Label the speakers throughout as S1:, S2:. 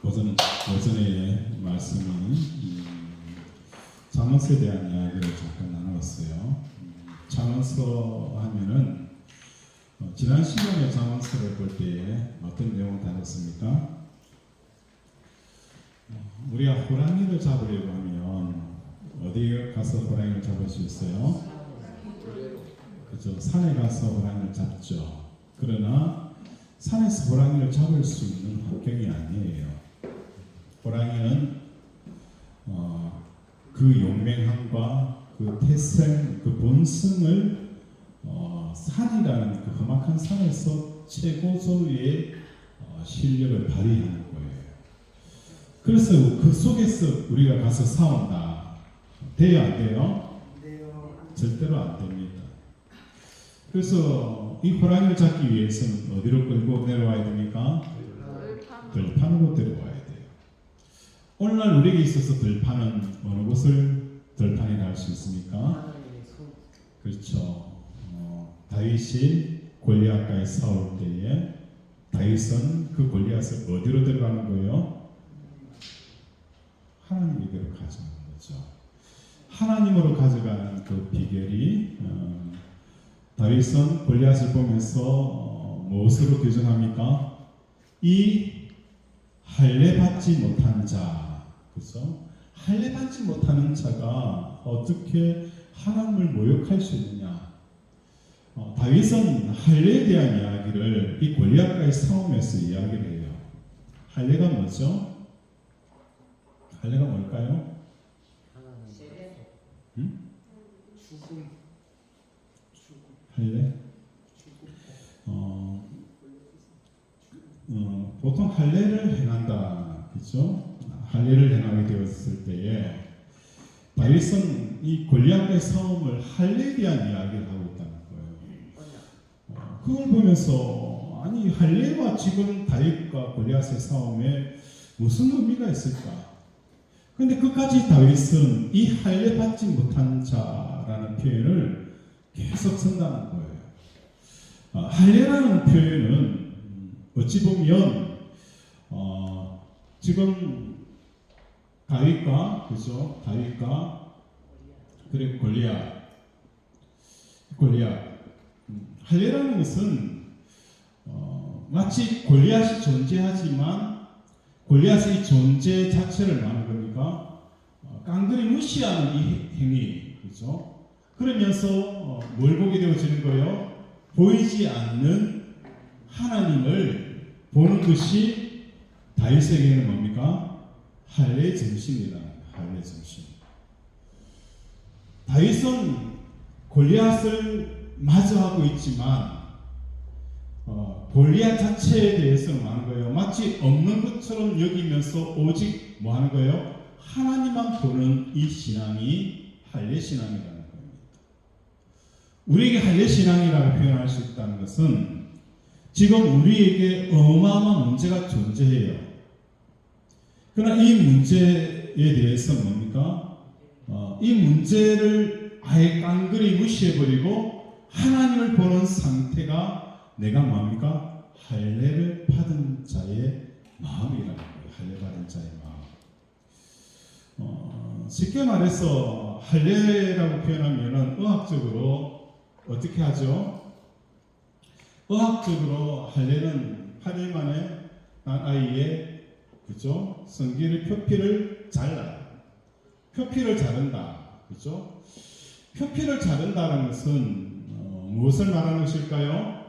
S1: 오전에 말씀은 잠언서에 대한 이야기를 잠깐 나누었어요. 잠언서 하면은 지난 시간에 잠언서를 볼 때에 어떤 내용을 다뤘습니까? 우리가 호랑이를 잡으려고 하면 어디에 가서 호랑이를 잡을 수 있어요? 그죠? 산에 가서 호랑이를 잡죠. 그러나 산에서 호랑이를 잡을 수 있는 환경이 아니에요. 호랑이는 그 용맹함과 그 태생, 그 본성을 산이라는 그 험악한 산에서 최고조의 실력을 발휘하는 거예요. 그래서 그 속에서 우리가 가서 싸운다. 돼요, 안 돼요? 절대로 안 됩니다. 그래서 이 호랑이를 잡기 위해서는 어디로 끌고 내려와야 됩니까? 들판으로 데려와야 돼요. 오늘날 우리에게 있어서 들판은 어느 곳을 들판이라 할 수 있습니까? 그렇죠. 다윗이 골리앗과의 싸울 때에 다윗은 그 골리앗을 어디로 데려가는 거예요? 하나님에게로 가져가는 거죠. 하나님으로 가져가는 그 비결이 다윗은 골리앗을 보면서 무엇으로 규정합니까? 이 할례 받지 못하는 자, 그렇죠? 할례 받지 못하는 자가 어떻게 하나님을 모욕할 수 있느냐? 다윗은 할례에 대한 이야기를 이 골리앗과의 싸움에서 이야기를 해요. 할례가 뭐죠? 할례가 뭘까요? 할례? 보통 할례를 행한다, 그렇죠? 할례를 행하게 되었을 때에 다윗은 이 골리앗과의 싸움을 할례에 대한 이야기를 하고 있다는 거예요. 그걸 보면서 아니 할례와 지금 다윗과 골리앗의 싸움에 무슨 의미가 있을까? 근데 끝까지 다윗은 이 할례 받지 못한 자라는 표현을 계속 쓴다는 거예요. 할례라는 표현은 어찌 보면 지금 다윗과 그죠? 다윗과 그리고 골리앗 할례라는 것은 마치 골리앗이 존재하지만 골리앗의 존재 자체를 말하는 겁니까? 깡그리 무시하는 이 행위, 그죠? 그러면서 뭘 보게 되어지는 거예요? 보이지 않는 하나님을 보는 것이 다윗에게는 뭡니까? 할례 정신이다. 할례 정신. 다윗은 골리앗을 마주하고 있지만 골리앗 자체에 대해서는 뭐 하는 거예요? 마치 없는 것처럼 여기면서 오직 뭐 하는 거예요? 하나님만 보는 이 신앙이 할례 신앙이라는 겁니다. 우리에게 할례 신앙이라고 표현할 수 있다는 것은 지금 우리에게 어마어마한 문제가 존재해요. 그러나 이 문제에 대해서 뭡니까? 이 문제를 아예 깡그리 무시해버리고 하나님을 보는 상태가 내가 뭡니까? 할례를 받은 자의 마음이라는 거예요. 할례 받은 자의 마음. 쉽게 말해서 할례라고 표현하면은 의학적으로 어떻게 하죠? 의학적으로 할례는 8일 만에 난 아이의 그죠? 성기의 표피를 잘라요. 표피를 자른다. 그죠? 표피를 자른다는 것은 무엇을 말하는 것일까요?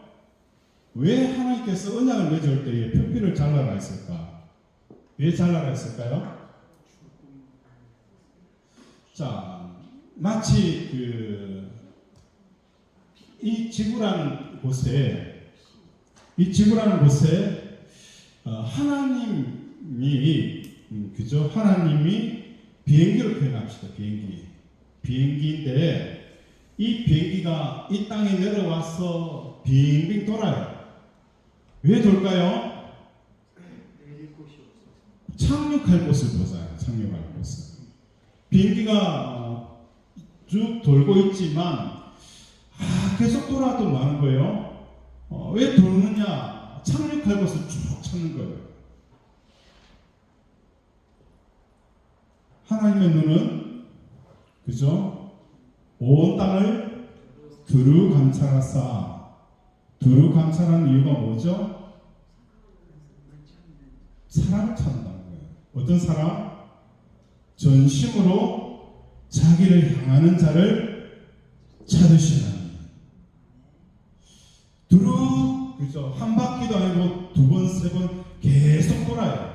S1: 왜 하나님께서 언약을 맺을 때에 표피를 잘라라 했을까? 왜 잘라라 했을까요? 자, 마치 이 지구라는 곳에 하나님이 그죠? 하나님이 비행기를 표현합시다. 비행기인데 이 비행기가 이 땅에 내려와서 빙빙 돌아요. 왜 돌까요? 착륙할 곳을 보잖아요. 착륙할 곳을. 비행기가 쭉 돌고 있지만 계속 돌아도 많은 거예요. 왜 도느냐? 착륙할 곳을 쭉 찾는 거예요. 하나님의 눈은 그죠? 온 땅을 두루 감찰하사. 두루 감찰하는 이유가 뭐죠? 사람을 찾는다는 거예요. 어떤 사람? 전심으로 자기를 향하는 자를 찾으시라니. 두루 그죠? 한 바퀴도 아니고 두 번, 세 번 계속 돌아요.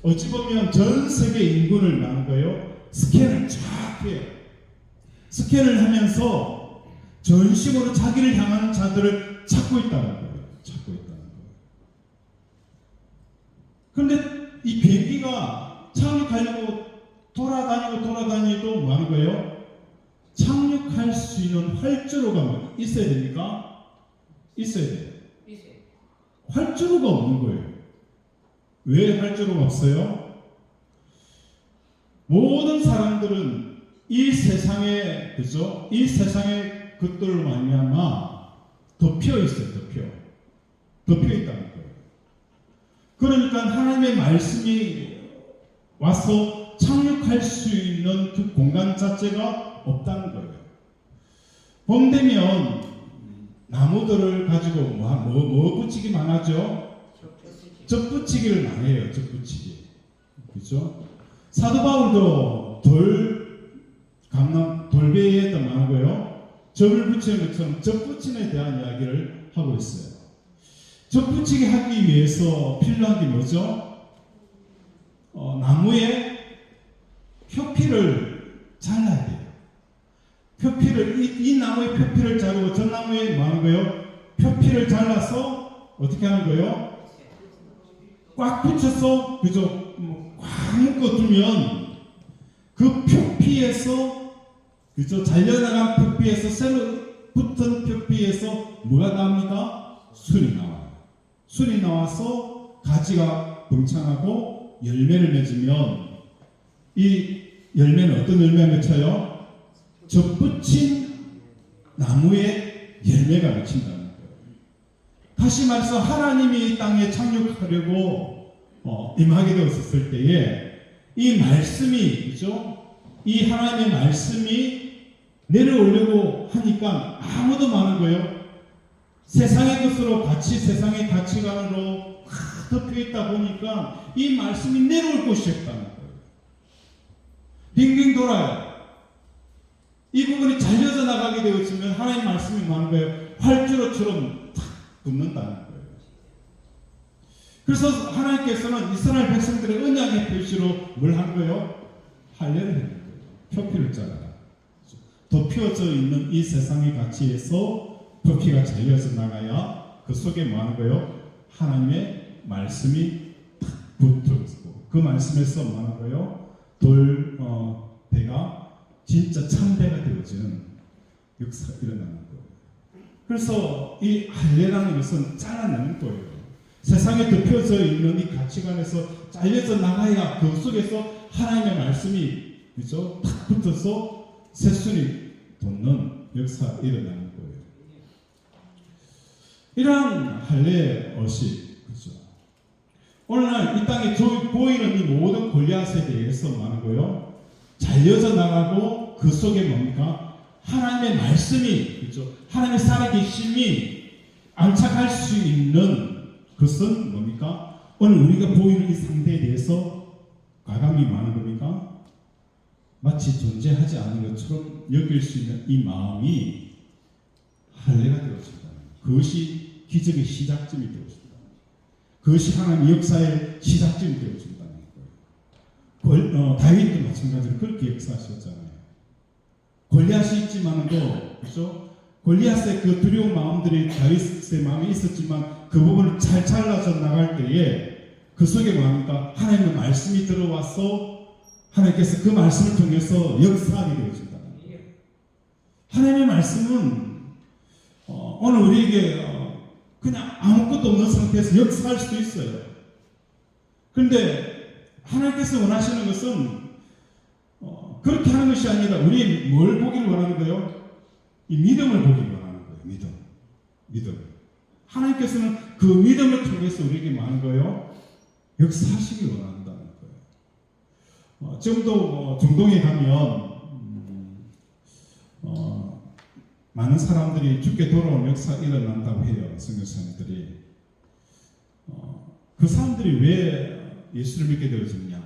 S1: 어찌 보면 전 세계 인구를 나눈 거예요. 스캔을 쫙 해요. 스캔을 하면서 전심으로 자기를 향하는 자들을 찾고 있다는 거예요. 찾고 있다는 거예요. 그런데 이 비행기가 착륙하려고 돌아다니도 뭐 하는 거예요? 착륙할 수 있는 활주로가 있어야 됩니까? 있어야 돼요. 활주로가 없는 거예요. 왜 활주로가 없어요? 모든 사람들은 이 세상에 그죠? 이 세상의 것들로 말미암아 덮여 있어요. 덮여 있다는 거예요. 그러니까 하나님의 말씀이 와서 착륙할 수 있는 그 공간 자체가 없다는 거예요. 봄 되면 나무들을 가지고 뭐 붙이기만 하죠? 접붙이기를 많이 해요. 접붙이기. 그죠? 사도 바울도 돌배에다 말한 거예요. 접을 붙이는 것처럼 접붙임에 대한 이야기를 하고 있어요. 접붙이기 하기 위해서 필요한 게 뭐죠? 나무의 표피를 잘라야 돼요. 이 나무의 표피를 자르고 저 나무에 뭐 하는 거예요? 표피를 잘라서 어떻게 하는 거예요? 꽉 붙여서 그죠? 꽉 묶어두면 그 표피에서 그죠? 잘려나간 표피에서 새로 붙은 표피에서 뭐가 나옵니까? 순이 나와요. 순이 나와서 가지가 번창하고 열매를 맺으면 이 열매는 어떤 열매가 맺혀요? 접붙인 나무에 열매가 맺힌다는 거예요. 다시 말해서 하나님이 이 땅에 착륙하려고 임하게 되었을 때에 이 말씀이 그죠? 이 하나님의 말씀이 내려오려고 하니까 아무도 많은 거예요. 세상의 것으로 세상의 가치관으로 덮여 있다 보니까 이 말씀이 내려올 곳이 없다는 거예요. 빙빙 돌아요. 이 부분이 잘려져 나가게 되었으면 하나님 말씀이 많은 거예요. 활주로처럼 탁 붙는다는 거예요. 그래서 하나님께서는 이스라엘 백성들의 언약의 표시로 뭘 한 거예요? 할례를 했는 거예요. 표피를 잘라라. 덮여져 있는 이 세상의 가치에서 표피가 잘려져 나가야 그 속에 뭐 하는 거예요? 하나님의 말씀이 탁 붙어있고 그 말씀에서 뭐 하는 거예요? 배가 진짜 참배가 되어지는 역사가 일어나는 거예요. 그래서 이 할례라는 것은 잘라내는 거예요. 세상에 덮여져 있는 이 가치관에서 잘려져 나가야 그 속에서 하나님의 말씀이 그죠? 탁 붙어서 새순이 돋는 역사가 일어나는 거예요. 이러한 할례 의식, 그죠? 오늘날 이 땅에 보이는 이 모든 골리앗에 대해서 말하는 거예요. 잘려져 나가고 그 속에 뭡니까? 하나님의 말씀이, 그죠? 하나님의 살아계심이 안착할 수 있는 것은 뭡니까? 오늘 우리가 보이는 이 상태에 대해서 과감히 많은 겁니까? 마치 존재하지 않는 것처럼 여길 수 있는 이 마음이 할례가 되었습니다. 그것이 기적의 시작점이 되었습니다. 그것이 하나님의 역사의 시작점이 되었습니다. 다윗도 마찬가지로 그렇게 역사하셨잖아요. 골리앗이 있지만도 그렇죠? 골리앗의 그 두려운 마음들이 다윗의 마음에 있었지만 그 부분을 잘 잘라서 나갈 때에 그 속에 뭐합니까? 하나님의 말씀이 들어와서 하나님께서 그 말씀을 통해서 역사하게 되어진다. 하나님의 말씀은 오늘 우리에게 그냥 아무것도 없는 상태에서 역사할 수도 있어요. 그런데 하나님께서 원하시는 것은 그렇게 하는 것이 아니라 우리 뭘 보기를 원하는 거예요? 이 믿음을 보기를 원하는 거예요. 믿음. 하나님께서는 그 믿음을 통해서 우리에게 뭐 하는 거예요? 역사하시길 원한다는 거예요. 지금도 중동에 가면 많은 사람들이 죽게 돌아오는 역사가 일어난다고 해요. 선교사님들이. 그 사람들이 왜 예수를 믿게 되어졌냐?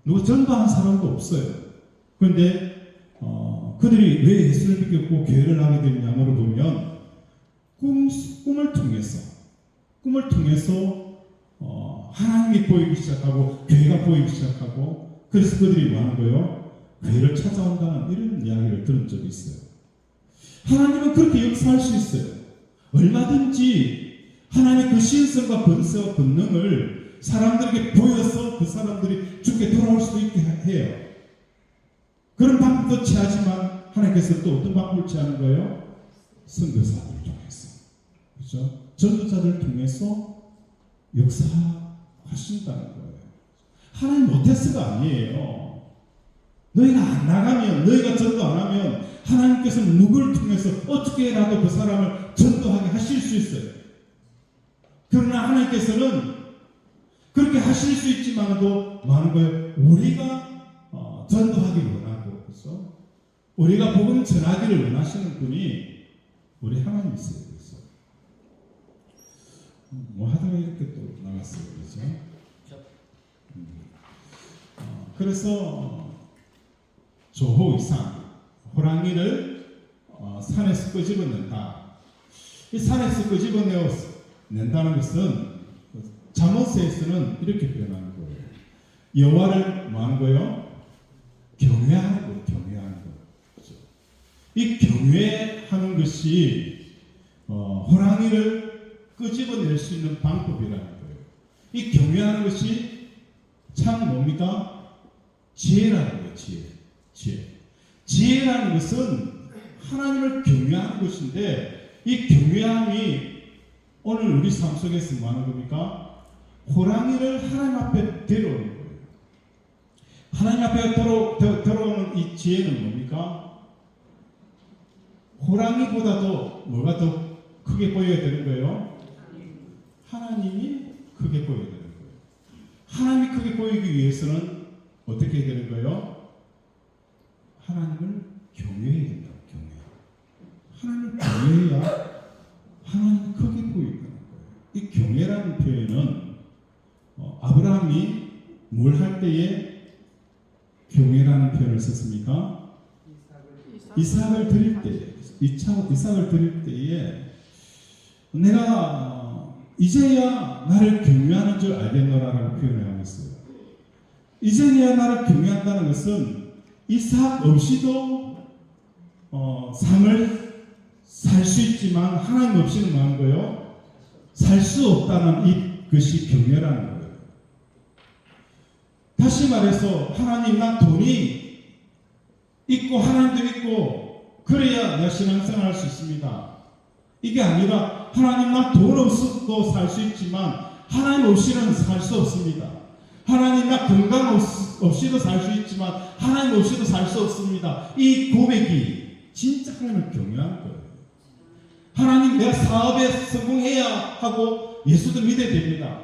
S1: 누가 전도한 사람도 없어요. 그런데 그들이 왜 예수를 믿겠고 교회를 하게 됐냐 물어보면 꿈을 통해서 하나님이 보이기 시작하고 교회가 보이기 시작하고 그래서 그들이 뭐 하는 거예요? 교회를 찾아온다는 이런 이야기를 들은 적이 있어요. 하나님은 그렇게 역사할 수 있어요. 얼마든지 하나님의 그 신성과 권세와 권능을 사람들에게 보여서 그 사람들이 죽게 돌아올 수도 있게 해요. 그런 방법도 취하지만 하나님께서 또 어떤 방법을 취하는 거예요? 선교사들을 통해서, 그렇죠? 전도자들을 통해서 역사하신다는 거예요. 하나님 모태스가 아니에요. 너희가 안 나가면, 너희가 전도 안 하면 하나님께서는 누구를 통해서 어떻게라도 그 사람을 전도하게 하실 수 있어요. 그러나 하나님께서는 그렇게 하실 수 있지만도 많은 거예요. 우리가 전도하기를 원하고, 그렇죠? 우리가 복음 전하기를 원하시는 분이 우리 하나님이세요. 그래서 뭐 하다가 이렇게 또 나갔어요, 그렇죠? 그래서 조호 이상 호랑이를 산에서 끄집어낸다. 이 산에서 끄집어낸다는 것은 잠언서에서는 이렇게 표현하는 거예요. 여호와를 뭐 하는 거예요? 경외하는 거, 경외하는 거. 그렇죠? 이 경외하는 것이 호랑이를 끄집어낼 수 있는 방법이라는 거예요. 이 경외하는 것이 참 뭡니까? 지혜라는 거예요. 지혜라는 것은 하나님을 경외하는 것인데 이 경외함이 오늘 우리 삶 속에서 뭐 하는 겁니까? 호랑이를 하나님 앞에 데려오는 거예요. 하나님 앞에 들어오는 이 지혜는 뭡니까? 호랑이보다도 뭐가 더 크게 보여야 되는 거예요? 하나님이 크게 보여야 되는 거예요. 하나님이 크게 보이기 위해서는 어떻게 해야 되는 거예요? 하나님을 경외해야 된다고. 하나님을 경외해야 하나님이 크게 보이는 거예요. 이 경외라는 표현은 아브라함이 뭘 할 때에 경외라는 표현을 썼습니까? 이삭을 드릴 때, 이삭을 드릴 때에 내가 이제야 나를 경외하는 줄 알겠노라라고 표현을 하고 있어요. 이제야 나를 경외한다는 것은 이삭 없이도 삶을 살 수 있지만 하나님 없이는 뭐 하는 거예요? 살 수 없다는 이것이 경외라는 거예요. 다시 말해서 하나님 난 돈이 있고 하나님도 있고 그래야 내 신앙생활 할 수 있습니다. 이게 아니라 하나님 난 돈 없어도 살 수 있지만 하나님 없이는 살 수 없습니다. 하나님 나 건강 없이도 살 수 있지만 하나님 없이도 살 수 없습니다. 이 고백이 진짜 하나님을 경외하는 거예요. 하나님 내가 사업에 성공해야 하고 예수도 믿어야 됩니다.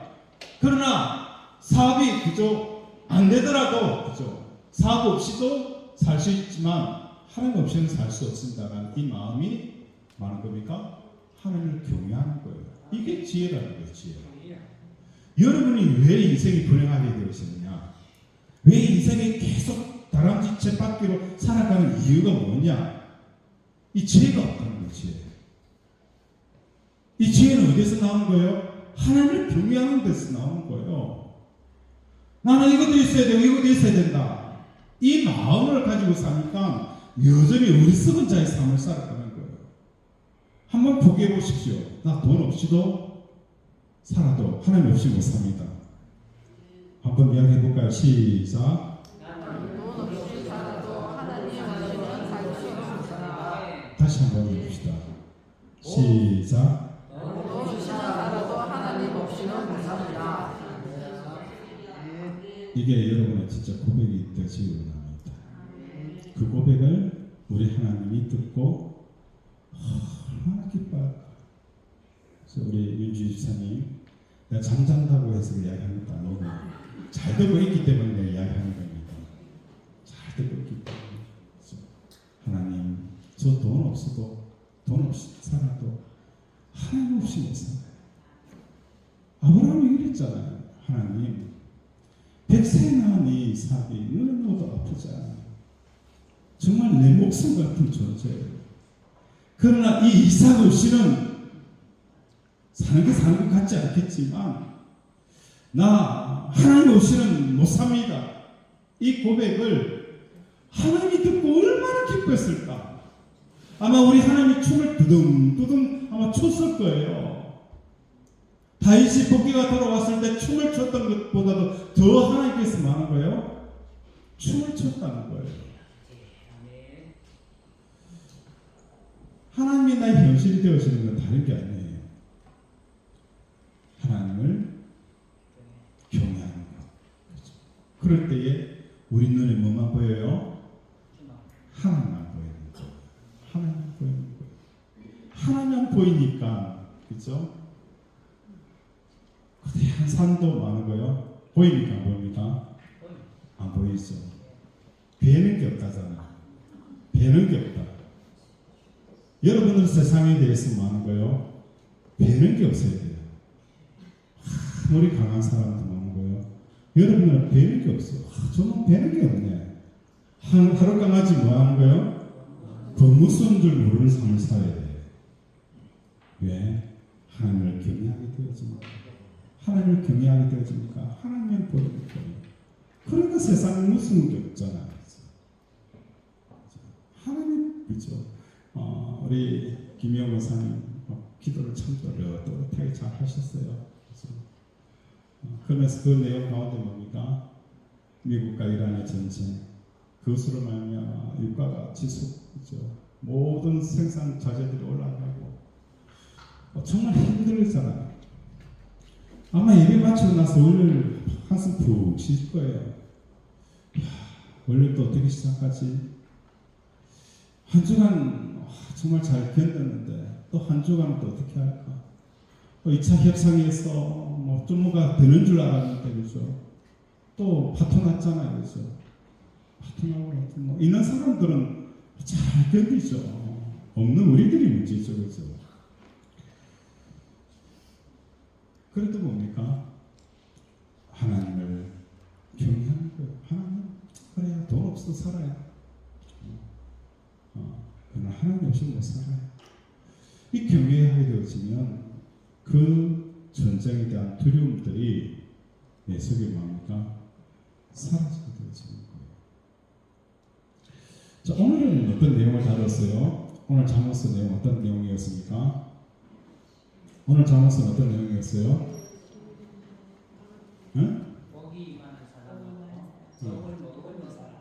S1: 그러나 사업이 그저 안 되더라도 그저 사업 없이도 살 수 있지만 하나님 없이는 살 수 없습니다라는 이 마음이 많은 겁니까? 하나님을 경외하는 거예요. 이게 지혜라는 거예요. 지혜. 여러분이 왜 인생이 불행하게 되었느냐? 왜 인생이 계속 다람쥐 쳇바퀴로 살아가는 이유가 뭐냐? 이 지혜가 없다는 거예요. 지혜. 이 지혜는 어디서 나오는 거예요? 하나님을 경외하는 데서 나오는 거예요. 나는 이것도 있어야 되고 이것도 있어야 된다. 이 마음을 가지고 사니까 여전히 어리석은 자의 삶을 살아가는 거예요. 한번 포기해 보십시오. 나 돈 없이도 살아도 하나님 없이 못 삽니다. 한번 이야기해 볼까요? 시작.
S2: 돈 없이 살아도 하나님 없이는 살 수 없습니다.
S1: 다시 한번 해봅시다. 시작.
S2: 돈 없이 살아도 하나님 없이는 못 삽니다.
S1: 이게 여러분의 진짜 고백이 되시기 원합니다. 그 고백을 우리 하나님이 듣고 얼마나 기뻐할까. 그래서 우리 윤주희 집사님 내가 잠잔다고 해서 이야기하는 것도 아니고 잘 되고 있기 때문에 내가 이야기하는 겁니다. 저 돈 없어도 돈 없이 살아도 하나님 없이 못 살아요. 아브라함이 이랬잖아요. 하나님 100세 낳은 이 이삭이 눈에 넣어도 아프지 않아요. 정말 내 목숨 같은 존재예요. 그러나 이 이삭 없이는 사는 게 사는 것 같지 않겠지만 나 하나님 없이는 못 삽니다. 이 고백을 하나님이 듣고 얼마나 기뻐했을까. 아마 우리 하나님이 춤을 두둥두둥 아마 췄을 거예요. 다윗이 복귀가 돌아왔을 때 춤을 췄던 것보다도 더 하나님께서 많은 거예요. 춤을 췄다는 거예요. 하나님이 나의 현실이 되어지는 건 다른 게 아니에요. 하나님을 경외하는 것. 그렇죠. 그럴 때에 우리 눈에 뭐만 보여요? 하나님만 보이는 거예요. 하나님만 보이는 거예요. 하나님만 보이니까, 그렇죠? 거대한 산도 많은 거예요. 보입니까? 안 보입니까? 안 보이죠. 배는 게 없다잖아요. 배는 게 없다. 여러분은 세상에 대해서 뭐 하는 거예요? 배는 게 없어야 돼요. 우리 강한 사람도 많은 거예요. 여러분은 배는 게 없어요. 저는 배는 게 없네. 하루 강아지 뭐 하는 거예요? 겉무서운 줄 모르는 삶을 살아야 돼요. 왜? 하나님을 경외하게 되어집니까? 하나님을 경외하게 되어집니까? 하나님을 보이는 거예요. 그러니까 세상에 무서운 게 없잖아요. 하나님, 그죠? 우리 김영 목사님 기도를 참 또렷하게 잘 하셨어요. 그러면서 그 내용 가운데 뭡니까? 미국과 이란의 전쟁, 그것으로 말하면 유가가 지속되죠. 모든 생산 자재들이 올라가고 정말 힘들잖아요. 아마 예배 마치고 나서 월요일 한숨 푹 쉴 거예요. 월요일 또 어떻게 시작하지? 한 주간 정말 잘 견뎠는데 또 한 주간 또 어떻게 할까? 2차 협상에서 뭐 좀 뭐가 되는 줄 알았는데 그죠? 또 파토 났잖아요, 그죠? 파토 나고 뭐 있는 사람들은 잘 견디죠. 없는 우리들이 문제죠, 그죠? 그래도 뭡니까? 하나님을 경외하는 거예요. 하나님, 그래야 돈 없어 살아야. 그러나 하나님 없이 못 살아요. 이 경외하게 되어지면 그 전쟁에 대한 두려움들이 내 속에 뭡니까? 사라지게 되어지는 거예요. 자, 오늘은 어떤 내용을 다뤘어요? 오늘 잠언서 내용 어떤 내용이었습니까? 오늘 잠언서 어떤 내용이었어요? 응?
S3: 복이 많은 사람하고 독을 먹는 사람.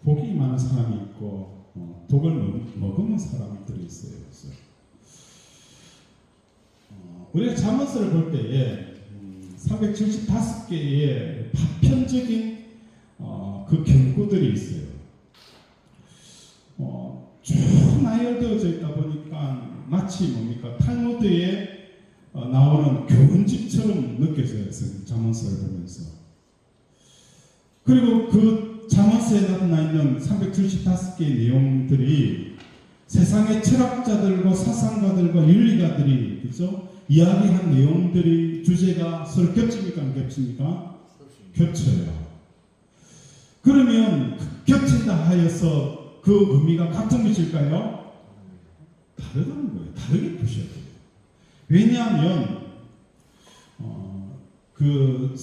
S1: 복이 많은 사람이 있고 독을 먹는 사람들이 있어요. 그래서 우리가 잠언서를 볼 때에 375개의 파편적인 그 경고들이 있어요. 쭉 나열되어져 있다 보니까 마치 뭡니까? 탈무드에 나오는 교훈집처럼 느껴져요. 잠언서를 보면서. 그리고 그 잠언서에 나타나 있는 375개의 내용들이 세상의 철학자들과 사상가들과 윤리가들이 그죠? 이야기한 내용들이 주제가 서로 겹칩니까? 안 겹칩니까? 겹쳐요. 그러면 겹친다 하여서 그 의미가 같은 것일까요? 다르다는 거예요. 다르게 보셔야 돼요. 왜냐하면 그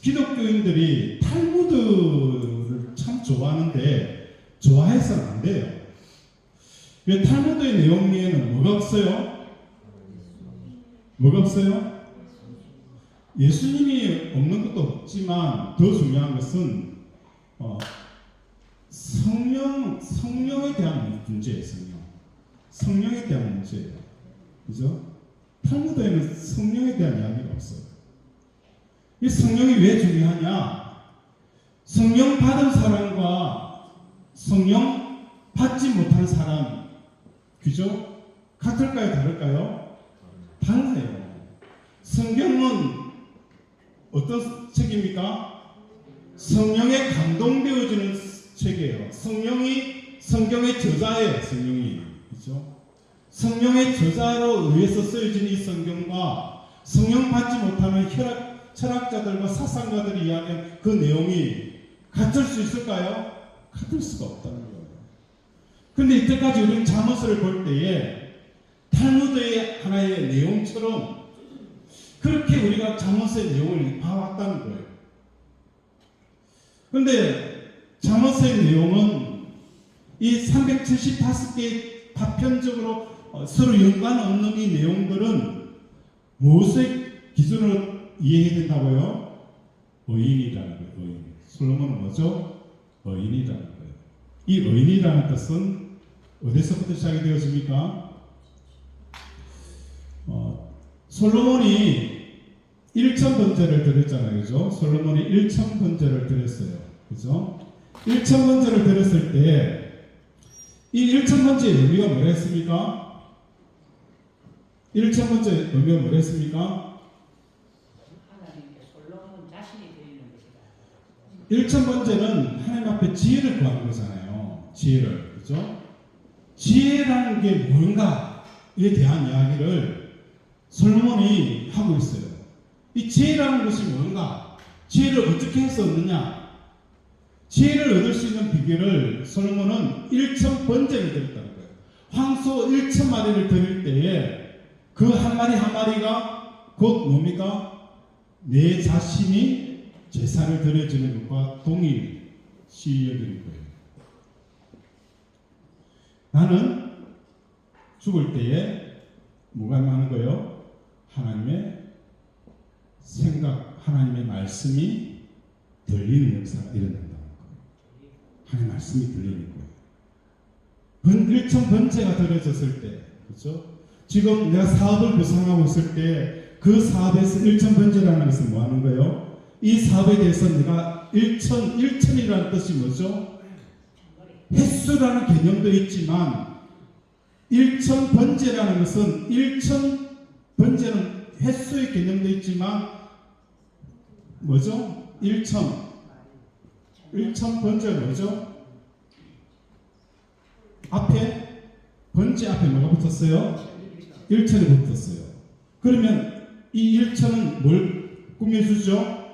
S1: 기독교인들이 탈무드를 참 좋아하는데 좋아해서는 안 돼요. 왜 탈무드의 내용에는 뭐가 없어요? 뭐가 없어요? 예수님이 없는 것도 없지만 더 중요한 것은 성령에 대한 문제예요. 성령에 대한 문제예요. 그죠? 탈무드에는 성령에 대한 이야기가 없어요. 이 성령이 왜 중요하냐? 성령 받은 사람과 성령 받지 못한 사람, 그죠? 같을까요? 다를까요? 달라요. 성경은 어떤 책입니까? 성령에 감동되어지는 책이에요. 성령이 성경의 저자예요. 성령이. 그렇죠? 성령의 저자로 의해서 쓰여진 이 성경과 성령 받지 못하는 철학자들과 사상가들이 이야기한 그 내용이 같을 수 있을까요? 같을 수가 없다는 거예요. 근데 이때까지 우리는 잠언서를 볼 때에 탈무드의 하나의 내용처럼 그렇게 우리가 잠언서의 내용을 봐왔다는 거예요. 그런데 잠언서의 내용은 이 375개의 파편적으로 서로 연관 없는 이 내용들은 무엇의 기준으로 이해해야 된다고요? 의인이라는 거예요. 의인. 솔로몬은 뭐죠? 의인이라는 거예요. 이 의인이라는 뜻은 어디서부터 시작이 되어집니까? 솔로몬이 1,000번제를 드렸잖아요. 그죠? 솔로몬이 1,000번제를 드렸어요. 그죠? 1,000번제를 드렸을 때 이 1,000번제의 의미가 뭐랬습니까? 1,000번제의 의미가 뭐랬습니까?
S3: 하나님께 솔로몬 자신이 드리는 것이다.
S1: 1,000번제는 하나님 앞에 지혜를 구하는 거잖아요. 지혜를. 그죠? 지혜라는 게 뭔가에 대한 이야기를 솔로몬이 하고 있어요. 이 지혜라는 것이 뭔가? 지혜를 어떻게 해서 얻느냐? 지혜를 얻을 수 있는 비결을 솔로몬은 1,000번제를 드렸다는 거예요. 황소 1,000마리를 드릴 때에 그 한 마리 한 마리가 곧 뭡니까? 내 자신이 제사를 드려지는 것과 동일시 여기는 거예요. 나는 죽을 때에 뭐가 많은 거예요? 하나님의 생각, 하나님의 말씀이 들리는 역사가 일어난다는 거예요. 하나님의 말씀이 들리는 거예요. 1,000번제가 드려졌을 때, 그렇죠? 지금 내가 사업을 구상하고 있을 때 그 사업에서 1,000번제라는 것은 뭐 하는 거예요? 이 사업에 대해서 내가 1,000이라는 뜻이 뭐죠? 횟수라는 개념도 있지만 1,000번제라는 것은 1,000번제는 횟수의 개념도 있지만 뭐죠? 1,000번제가 뭐죠? 앞에 번제 앞에 뭐가 붙었어요? 1,000이 붙었어요. 그러면 이 1,000은 뭘 꾸며주죠?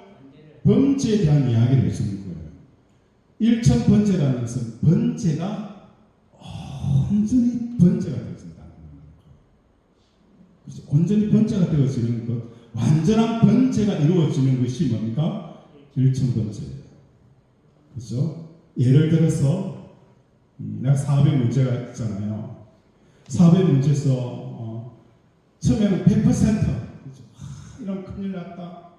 S1: 번제에 대한 이야기를 해주는 거예요. 1,000번제라는 것은 번제가 온전히 번제가 되어진다는 거예요. 온전히 번제가 되어지는 것, 완전한 번제가 이루어지는 것이 뭡니까? 1,000번제예요. 그렇죠? 예를 들어서 내가 사업의 문제가 있잖아요. 사업의 문제에서 처음에는 100% 이런 큰일 났다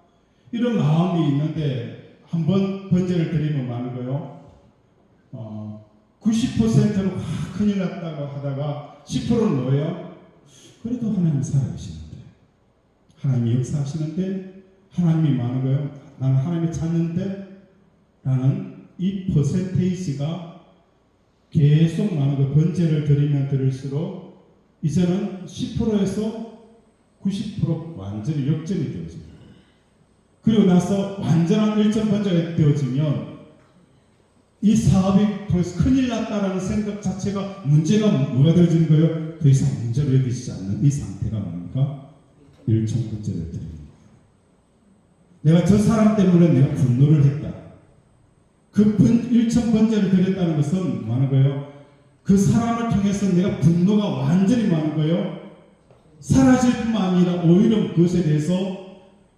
S1: 이런 마음이 있는데 한번 번제를 드리면 많은 거요. 90%는 큰일 났다고 하다가 10%는 뭐예요? 그래도 하나님 살아계시는데, 하나님이 역사하시는데, 하나님이 많은 거예요. 나는 하나님을 찾는데, 라는 이 퍼센테이지가 계속 많은 거. 번제를 드리면 드릴수록 이제는 10%에서 90% 완전히 역전이 되어집니다. 그리고 나서 완전한 1,000번제가 되어지면 이 사업이 통해서 큰일 났다라는 생각 자체가 문제가 뭐가 되어지는 거예요? 더 이상 문제로 여기지 않는 이 상태가 뭡니까? 1,000번제를 드립니다. 내가 저 사람 때문에 내가 분노를 했다. 그 1,000번제를 드렸다는 것은 뭐하는 거예요? 그 사람을 통해서 내가 분노가 완전히 많은 거예요. 사라질 뿐만 아니라 오히려 그것에 대해서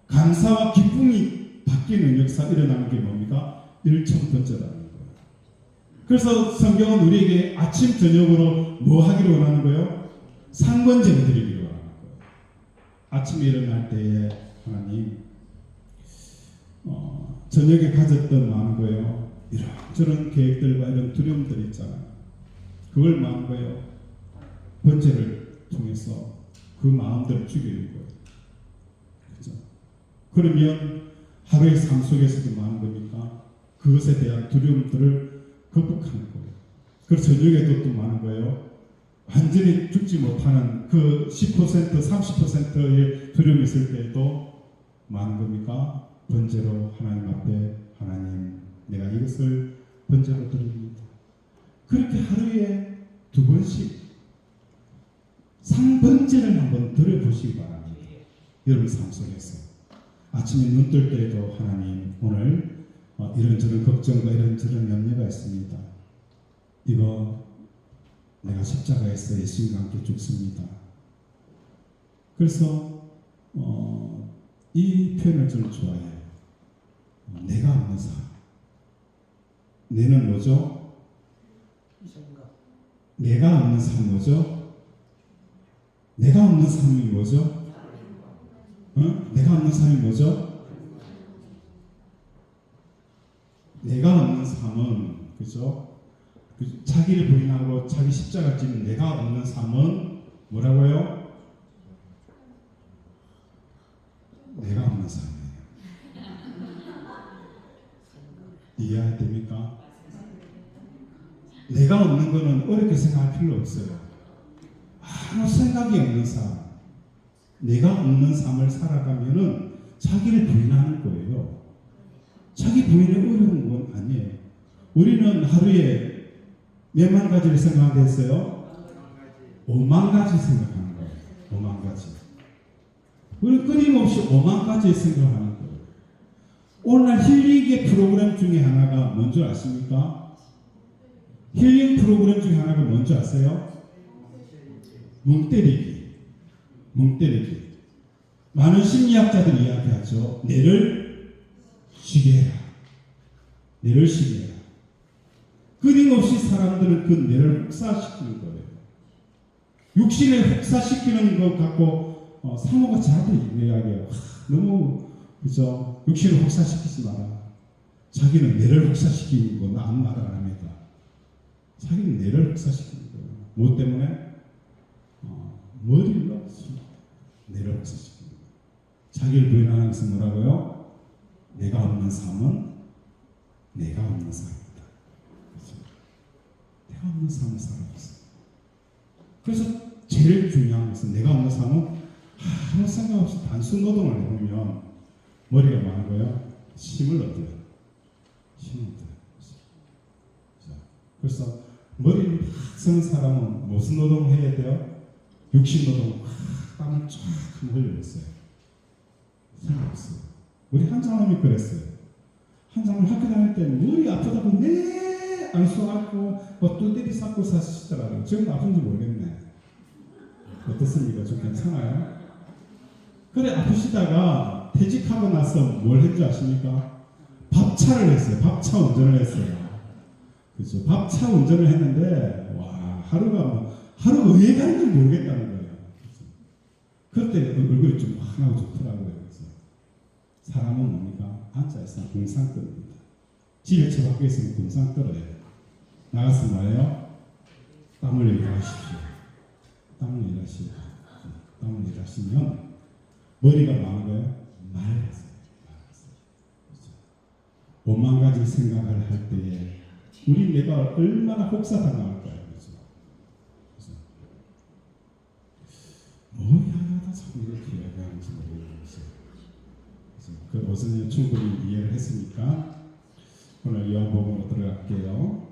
S1: 감사와 기쁨이 바뀌는 역사가 일어나는 게 뭡니까? 1,000번제라는 거예요. 그래서 성경은 우리에게 아침 저녁으로 뭐 하기를 원하는 거예요? 상번제를 드리기를 원하는 거예요. 아침에 일어날 때에 하나님 저녁에 가졌던 많은 거예요. 이런저런 계획들과 이런 두려움들이 있잖아요. 그걸 많은 거예요. 번제를 통해서 그 마음들을 죽이는 거예요. 그렇죠? 그러면 하루의 삶 속에서도 많은 거니까 그것에 대한 두려움들을 극복하는 거예요. 그래서 저녁에도 또 많은 거예요. 완전히 죽지 못하는 그 10%, 30%의 두려움이 있을 때에도 많은 겁니까? 번제로 하나님 앞에 하나님 내가 이것을 번제로 드립니다. 그렇게 하루에 2번씩 상번제를 한번 들어보시기 바랍니다. 여러분 삶 속에서 아침에 눈 뜰 때에도 하나님 오늘 이런저런 걱정과 이런저런 염려가 있습니다. 이거 내가 십자가에서 예수님과 함께 죽습니다. 그래서 이 표현을 저는 좋아해요. 내가 없는 삶. 내는 뭐죠? 내가 없는 삶 뭐죠? 내가 없는 삶이 뭐죠? 내가 없는 삶이 뭐죠? 내가 없는 삶은 그죠? 자기를 부인하고 자기 십자가를 지는 내가 없는 삶은 뭐라고요? 내가 없는 삶이에요. 이해됩니까? 내가 없는 거는 어렵게 생각할 필요 없어요. 아무 생각이 없는 삶, 내가 없는 삶을 살아가면은 자기를 부인하는 거예요. 자기 부인이 어려운 건 아니에요. 우리는 하루에 몇만 가지를 생각하겠어요? 5만 가지 생각하는 거예요. 5만 가지. 우리는 끊임없이 5만 가지 생각하는 거예요. 오늘날 힐링의 프로그램 중에 하나가 뭔지 아십니까? 힐링 프로그램 중에 하나가 뭔지 아세요? 멍 때리기. 멍 때리기. 많은 심리학자들이 이야기하죠. 뇌를 쉬게 해라. 뇌를 쉬게 해라. 끊임없이 사람들은 그 뇌를 혹사시키는 거예요. 육신을 혹사시키는 것 갖고 사모가 저한테 이야기해요. 너무 그죠? 육신을 혹사시키지 마라. 자기는 뇌를 혹사시키는 거 나 아무 말을 안 합니다. 자기는 뇌를 혹사시키는 거예요. 뭐 때문에? 머리를 넣었어. 뇌를 혹사시키는 거예요. 자기를 부인하는 것은 뭐라고요? 내가 없는 삶은 내가 없는 삶이다. 그렇죠? 내가 없는 삶을 살아봤어요. 그래서 제일 중요한 것은 내가 없는 삶은 아무 생각 없이 단순 노동을 해보면 머리가 많은 거예요. 힘을 얻어요. 힘을 얻어요. 그래서 머리를 팍 쓰는 사람은 무슨 노동을 해야 돼요? 육신 노동. 땀을 쫙 흘렸어요. 생각 없어요. 우리 한장님이 그랬어요. 한장님 학교 다닐 때 머리 아프다고 안수하고 뚜대리 쌓고 사시더라고요. 지금 아픈지 모르겠네. 어떻습니까? 좀 괜찮아요? 그래 아프시다가 퇴직하고 나서 뭘 했는지 아십니까? 밥차를 했어요. 밥차 운전을 했어요. 그죠? 밥차 운전을 했는데 와 하루가 왜 가는지 모르겠다는 거예요. 그럴 때 얼굴이 좀 환하고 좋더라고요. 그래서 사람은 뭡니까? 앉아있으면 공상 끓입니다. 집에 저 밖에 있으면 공상 끓어요. 나가서 말해요. 땀을 일하십시오. 땀을 일하시고 땀을 일하시면 머리가 많은 거예요. 말했어요. 그렇죠? 5만 가지 생각을 할 때에 우리 내가 얼마나 혹사당할까요? 그렇죠? 뭐 이야기하다 자꾸 이렇게 이야기하는지 모르겠어요. 그 어선이 충분히 이해를 했으니까 오늘 요한복음으로 들어갈게요.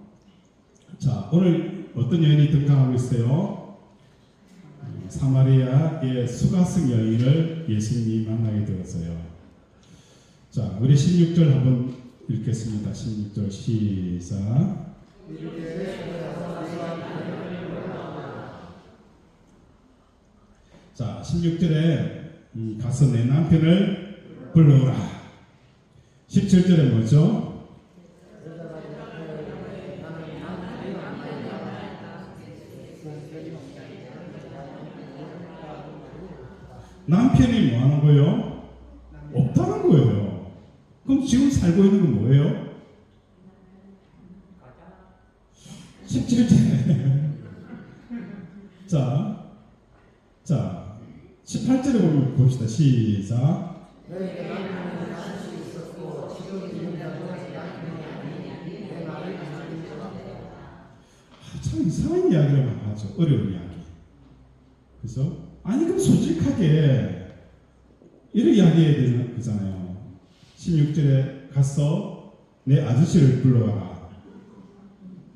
S1: 자, 오늘 어떤 여인이 등장하고 있어요? 사마리아의 수가성 여인을 예수님이 만나게 되었어요. 자, 우리 16절 한번 읽겠습니다. 16절 시작. 자, 16절에 가서 내 남편을 불러오라. 17절에 뭐죠? 남편이 뭐 하는 거예요? 없다는 거예요. 그럼 지금 살고 있는 건 뭐예요? 17절에 자 18절에 보면 봅시다. 시작. 참 이상한 이야기를 많이 하죠. 어려운 이야기. 그래서 아니 그럼 솔직하게 이런 이야기해야 되는 거잖아요. 16절에 가서 내 아저씨를 불러와라.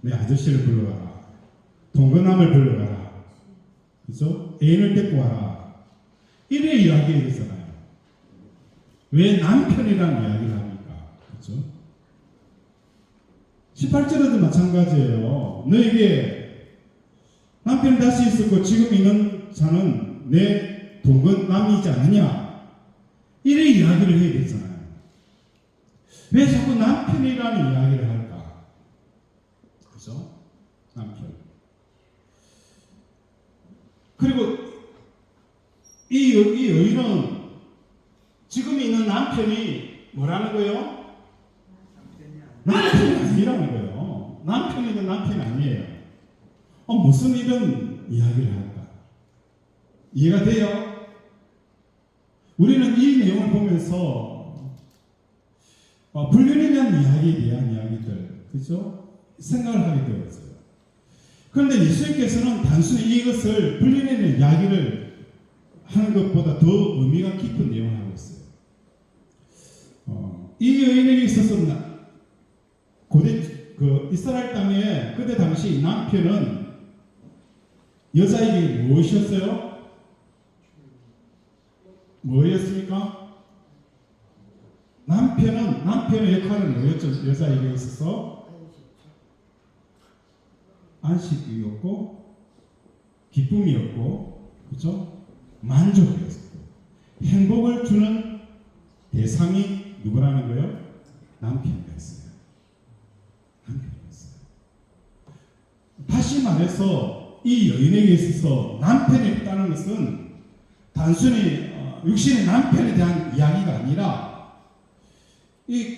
S1: 내 아저씨를 불러가라. 동거남을 불러가라. 그죠? 애인을 데리고 와라. 이래 이야기해야 되잖아요. 왜 남편이라는 이야기를 합니까? 그죠? 18절에도 마찬가지예요. 너에게 남편이 다시 있었고 지금 있는 자는 내 동거남이지 않느냐? 이래 이야기를 해야 되잖아요. 왜 자꾸 남편이라는 이야기를 할까? 그죠? 남편. 그리고 이 여인은 지금 있는 남편이 뭐라는 거예요? 남편이 아니라는 거예요. 남편이든 남편이 아니에요. 무슨 이런 이야기를 할까? 이해가 돼요? 우리는 이 내용을 보면서 불륜에 대한 이야기에 대한 이야기들, 그죠? 생각을 하게 되었어요. 그런데 예수님께서는 단순히 이것을 불륜에 대한 이야기를 하는 것보다 더 의미가 깊은 내용을 하고 있어요. 이 여인에게 있어서 고대 이스라엘 땅에 그때 당시 남편은 여자에게 무엇이었어요? 뭐였습니까? 남편의 역할은 뭐였죠? 여자에게 있어서 안식이었고 기쁨이었고, 그렇죠? 만족이었고 행복을 주는 대상이 누구라는 거예요? 남편이었어요. 다시 말해서 이 여인에게 있어서 남편이 있다는 것은 단순히 육신의 남편에 대한 이야기가 아니라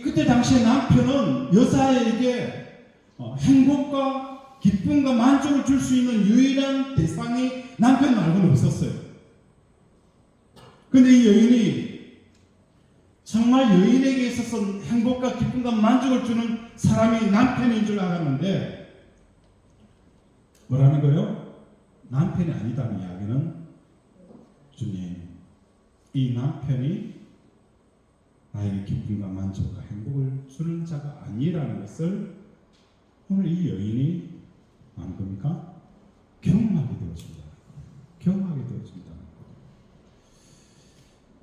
S1: 그때 당시에 남편은 여자에게 행복과 기쁨과 만족을 줄 수 있는 유일한 대상이 남편 말고는 없었어요. 그런데 이 여인이 정말 여인에게 있어서 행복과 기쁨과 만족을 주는 사람이 남편인 줄 알았는데 뭐라는 거예요? 남편이 아니다는 이야기는 주님, 이 남편이 나에게 기쁨과 만족과 행복을 주는 자가 아니라는 것을 오늘 이 여인이 아는 겁니까? 경험하게 되어진다. 경험하게 되어진다.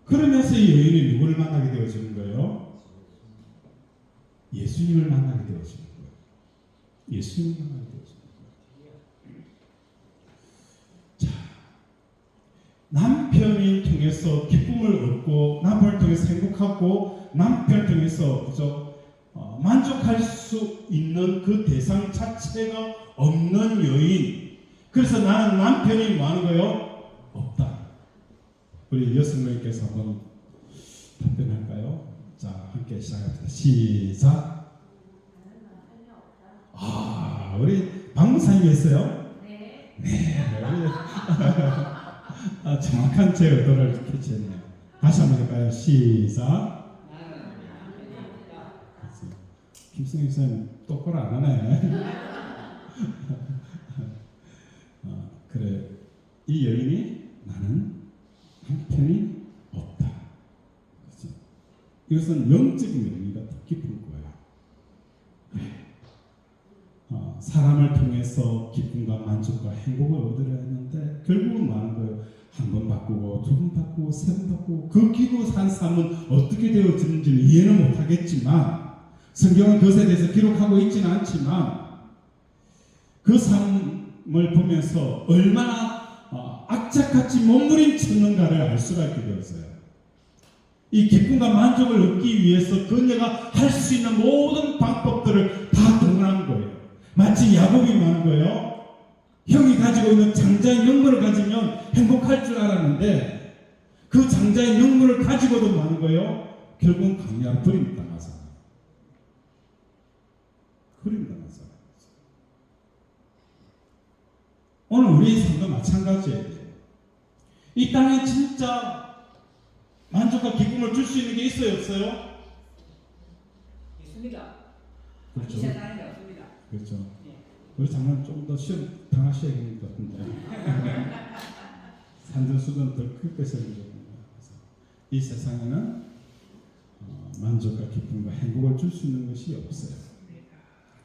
S1: 그러면서 이 여인이 누구를 만나게 되어지는 거예요? 예수님을 만나게 되어지는 거예요. 예수님을 만나게 되어지는 거예요. 자, 남편이 통해서 기쁨을 얻고 남편을 통해서 행복하고 남편을 통해서 그죠? 만족할 수 있는 그 대상 자체가 없는 여인. 그래서 나는 남편이 뭐 하는 거예요? 없다. 우리 여성님께서 한번 답변할까요? 자, 함께 시작합니다. 시작. 우리 박무사님 했어요?
S2: 네.
S1: 네. 정확한 제 의도를 캐치했네요. 다시 한번 할까요? 시작. 김승희 선생님 똑바로 안 하네. 그래, 이 여인이 나는 남편이 없다. 그렇죠? 이것은 영적인 의미가 더 깊은 거예요. 사람을 통해서 기쁨과 만족과 행복을 얻으려 했는데 결국은 많은 거예요. 한 번 바꾸고 두 번 바꾸고 세 번 바꾸고 그 기고 산 삶은 어떻게 되어지는지는 이해는 못하겠지만 성경은 그것에 대해서 기록하고 있지는 않지만 그 삶을 보면서 얼마나 악착같이 몸부림쳤는가를 알 수가 있게 되었어요. 이 기쁨과 만족을 얻기 위해서 그녀가 할 수 있는 모든 방법들을 다 동원한 거예요. 마치 야곱이 말한 거예요. 형이 가지고 있는 장자의 명분을 가지면 행복할 줄 알았는데 그 장자의 명분을 가지고도 많은 거예요. 결국은 강야로 버림당하서 버림당하서 오늘 우리의 삶도 마찬가지예요. 이 땅에 진짜 만족과 기쁨을 줄 수 있는 게 있어요, 없어요?
S3: 있습니다.
S1: 그렇죠.
S3: 이 세상에 없습니다.
S1: 그렇죠.
S3: 예.
S1: 우리 장로는 좀 더 시험 당하셔야 될 것 같은데 산전수전 더 클 것을 이 세상에는 만족과 기쁨과 행복을 줄 수 있는 것이 없어요.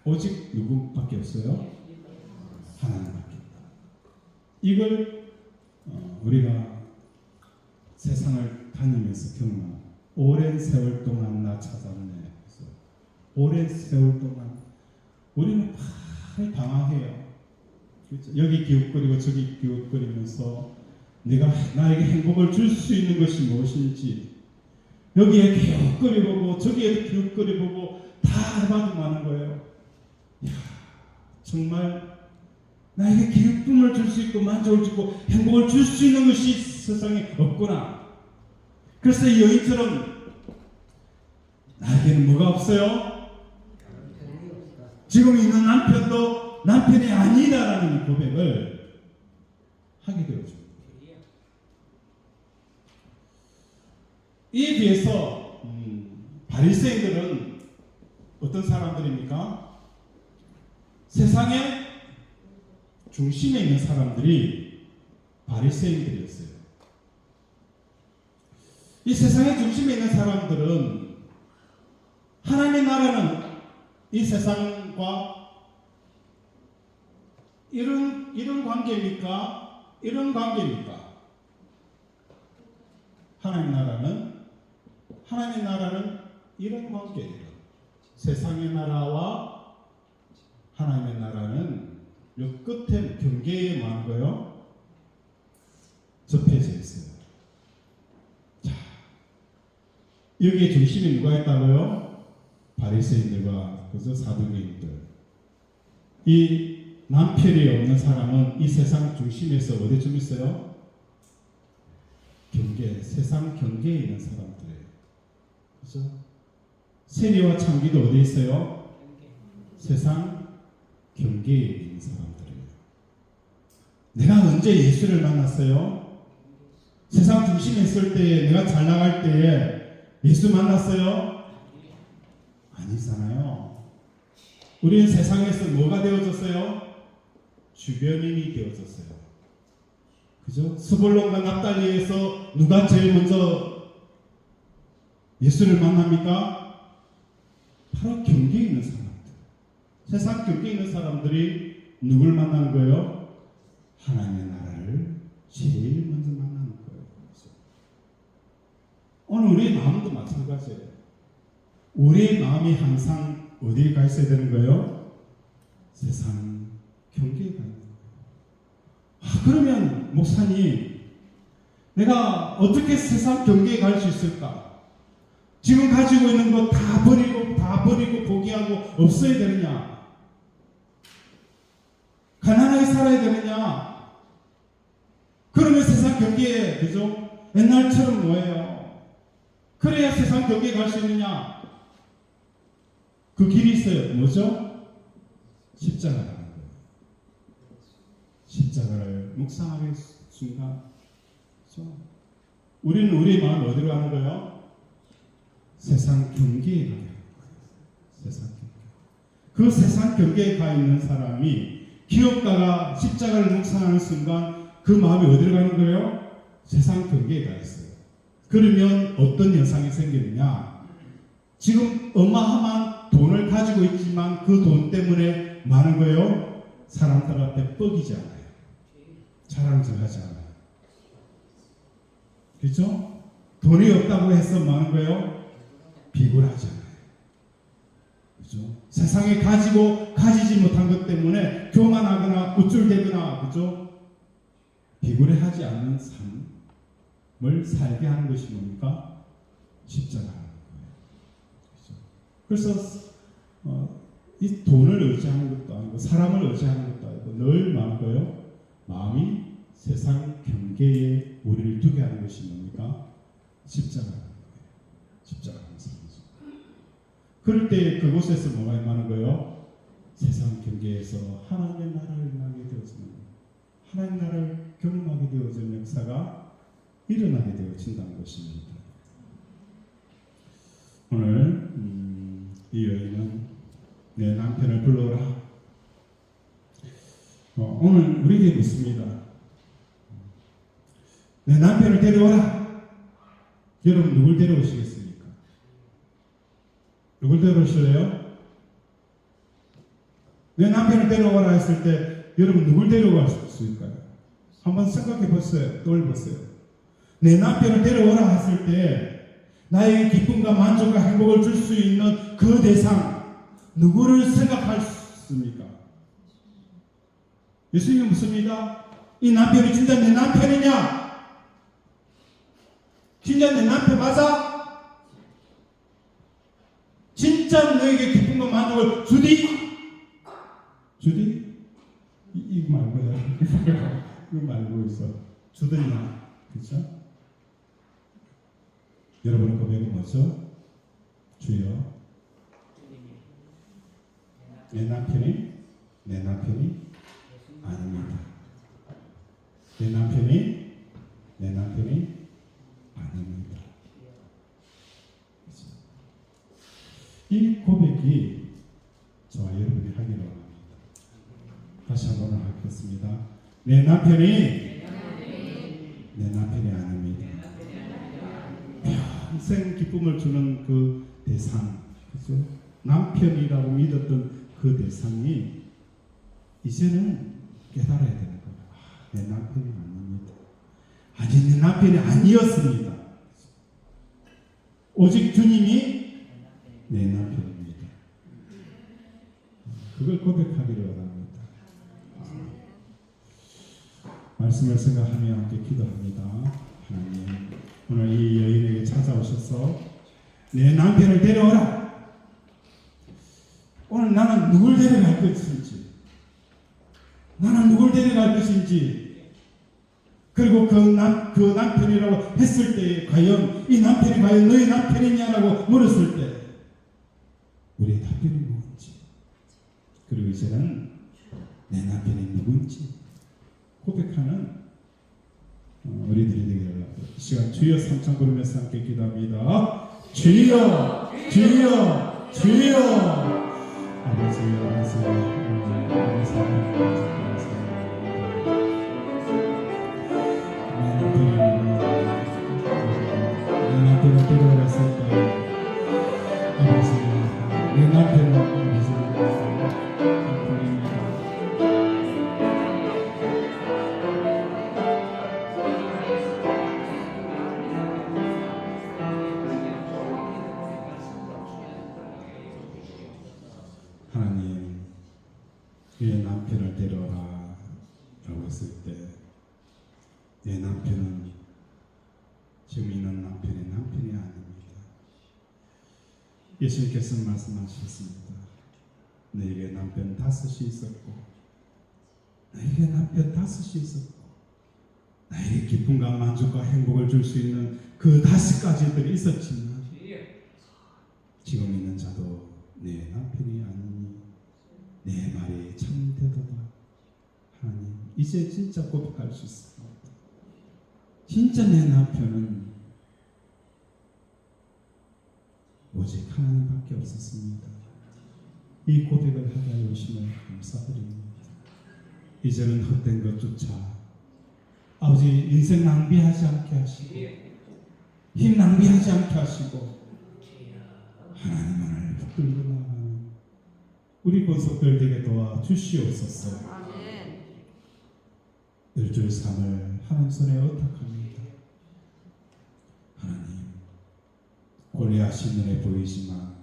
S1: 오직 누구밖에 없어요? 하나님밖에 없다. 이걸 우리가 세상을 다니면서 경험한 오랜 세월 동안 나 찾았네. 그래서 오랜 세월 동안 우리는 방황해요. 그렇죠? 여기 기웃거리고 저기 기웃거리면서 내가 나에게 행복을 줄 수 있는 것이 무엇인지 여기에 기웃거리보고 저기에 기웃거리보고 다 해봐도 많은 거예요. 이야, 정말 나에게 기쁨을 줄 수 있고 만족을 주고 행복을 줄 수 있는 것이 세상에 없구나. 그래서 이 여인처럼 나에게는 뭐가 없어요? 지금 있는 남편도 남편이 아니다라는 고백을 하게 되어줍니다. 이에 비해서 바리새인들은 어떤 사람들입니까? 세상의 중심에 있는 사람들이 바리새인들이었어요. 이 세상의 중심에 있는 사람들은 하나님의 나라는 이 세상과 이런 관계입니까? 이런 관계입니까? 하나님의 나라는 이런 관계예요. 세상의 나라와 하나님의 나라는 요 끝에 경계에 뭐한 거요? 접해져 있어요. 자, 여기에 중심에 누가 있다고요? 바리새인들과 그저 사두개인들. 이 남편이 없는 사람은 이 세상 중심에서 어디쯤 있어요? 경계, 세상 경계에 있는 사람들이에요. 그죠? 세리와 창기도 어디 있어요? 세상 경계에 있는 사람들이에요. 내가 언제 예수를 만났어요? 세상 중심에 있을 때에, 내가 잘 나갈 때에 예수 만났어요? 아니잖아요. 우리는 세상에서 뭐가 되어졌어요? 주변인이 되어졌어요. 그죠? 스불론과 납달리에서 누가 제일 먼저 예수를 만납니까? 바로 경계에 있는 사람들. 세상 경계에 있는 사람들이 누굴 만나는 거예요? 하나님의 나라를 제일 먼저 만나는 거예요. 그래서 오늘 우리의 마음도 마찬가지예요. 우리의 마음이 항상 어디에 가 있어야 되는 거예요? 세상 경계에 가 있는 거예요. 그러면 목사님, 내가 어떻게 세상 경계에 갈 수 있을까? 지금 가지고 있는 거 다 버리고 포기하고 없어야 되느냐? 가난하게 살아야 되느냐? 그러면 세상 경계에, 그죠? 옛날처럼 뭐예요? 그래야 세상 경계에 갈 수 있느냐? 그 길이 있어요. 뭐죠? 십자가라는 거예요. 십자가를 묵상하는 순간, 그렇죠? 우리는 우리의 마음 어디로 가는 거예요? 세상 경계에 가는 거예요. 세상 경계. 그 세상 경계에 가 있는 사람이 기업가가 십자가를 묵상하는 순간 그 마음이 어디로 가는 거예요? 세상 경계에 가 있어요. 그러면 어떤 현상이 생기느냐? 지금 어마어마한 돈을 가지고 있지만 그 돈 때문에 많은 거예요? 사람들 앞에 뻑이지 않아요. 자랑질하지 않아요. 그렇죠? 돈이 없다고 해서 많은 거예요? 비굴하지 않아요. 그죠? 세상에 가지지 못한 것 때문에 교만하거나 우쭐대거나, 그죠? 비굴해하지 않는 삶을 살게 하는 것이 뭡니까? 십자가라는 거예요. 그죠? 그래서 이 돈을 의지하는 것도 아니고 사람을 의지하는 것도 아니고 늘 많은 거예요. 마음이 세상 경계에 우리를 두게 하는 것이 뭡니까? 십자가라는 거예요. 십자가라는 삶이죠. 그럴 때 그곳에서 뭐가 임하는 거예요? 세상 경계에서 하나님의 나라를 임하게 되어지는, 하나님의 나라를 경험하게 되어지는 역사가 일어나게 되어진다는 것입니다. 오늘 이 여인은 내 남편을 불러라. 오늘 우리에게 묻습니다. 내 남편을 데려오라. 여러분 누굴 데려오시겠습니까? 누굴 데려오실래요? 내 남편을 데려오라 했을 때 여러분 누굴 데려갈 수 있을까요? 한번 생각해 보세요. 떠올려보세요. 내 남편을 데려오라 했을 때 나에게 기쁨과 만족과 행복을 줄 수 있는 그 대상 누구를 생각할 수 있습니까? 예수님은 묻습니다. 이 남편이 진짜 내 남편이냐? 진짜 내 남편 맞아? 진짜 너에게 기쁨과 만족을 주디? 주디? 이거 말고요. 이거 말고 있어. 주더냐? 그렇죠? 여러분의 고백은 뭐죠? 주여, 내 남편이 아닙니다. 내 남편이 아닙니다. 그렇죠? 이 고백이 저와 여러분이 하기를 원합니다. 다시 한번 하겠습니다. 내 남편이 아닙니다. 평생 기쁨을 주는 그 대상, 그죠? 남편이라고 믿었던 그 대상이 이제는 깨달아야 되는 거예요. 내 남편이 아닙니다. 아니, 내 남편이 아니었습니다. 오직 주님이 내 남편입니다. 그걸 고백하기를 원합니다. 말씀을 생각하며 함께 기도합니다. 하나님, 오늘 이 여인에게 찾아오셔서 내 남편을 데려오라. 오늘 나는 누굴 데려갈 것인지, 나는 누굴 데려갈 것인지, 그리고 그 남편이라고 했을 때 과연 이 남편이 과연 너의 남편이냐라고 물었을 때 우리의 답변이 뭔지, 그리고 이제는 내 남편이 누군지 고백하는 우리들이 되기를 이 시간 주여 삼창 부르면서 함께 기도합니다. 주여, 주여, 주여. 아버지, 아버지, 내 남편을 데려갔을 때 아버지, 내 남편을 아버지 하나님, 내 남편을 데려라 라고 했을 때 내 남편은 지금 있는 남편이 아닙니다. 예수님께서 말씀하셨습니다. 너에게 남편 5이 있었고, 나에게 남편 5이 있었고, 나에게 기쁨과 만족과 행복을 줄 수 있는 그 5가지들이 있었지만 지금 있는 자도 내 남편이 아니니 내 말이 참되도다. 하나님, 이제 진짜 고백할 수 있습니다. 진짜 내 남편은 오직 하나님밖에 없었습니다. 이 고백을 하게 하여 주심을 감사드립니다. 이제는 헛된 것조차 아버지 인생 낭비하지 않게 하시고 힘 낭비하지 않게 하시고 하나님만을 붙들고 나가는 우리 권속들 되게 도와주시옵소서.
S2: 아멘.
S1: 일주일 삶을 하나님 손에 의탁합니다. 하나님, 골리앗이 눈에 보이지만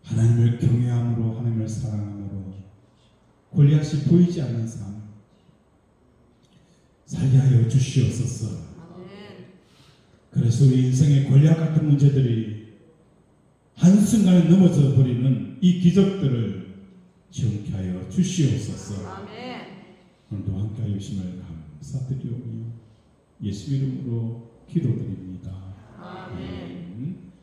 S1: 하나님을 경외함으로, 하나님을 사랑함으로 골리앗이 보이지 않는 삶 살게 하여 주시옵소서.
S2: 아멘.
S1: 그래서 우리 인생의 골리앗 같은 문제들이 한순간에 넘어져 버리는 이 기적들을 지원케 하여 주시옵소서.
S2: 아멘.
S1: 오늘도 함께 하여 주심을 감사드리오며 예수 이름으로 기도드립니다.
S2: 아멘.
S1: 아멘.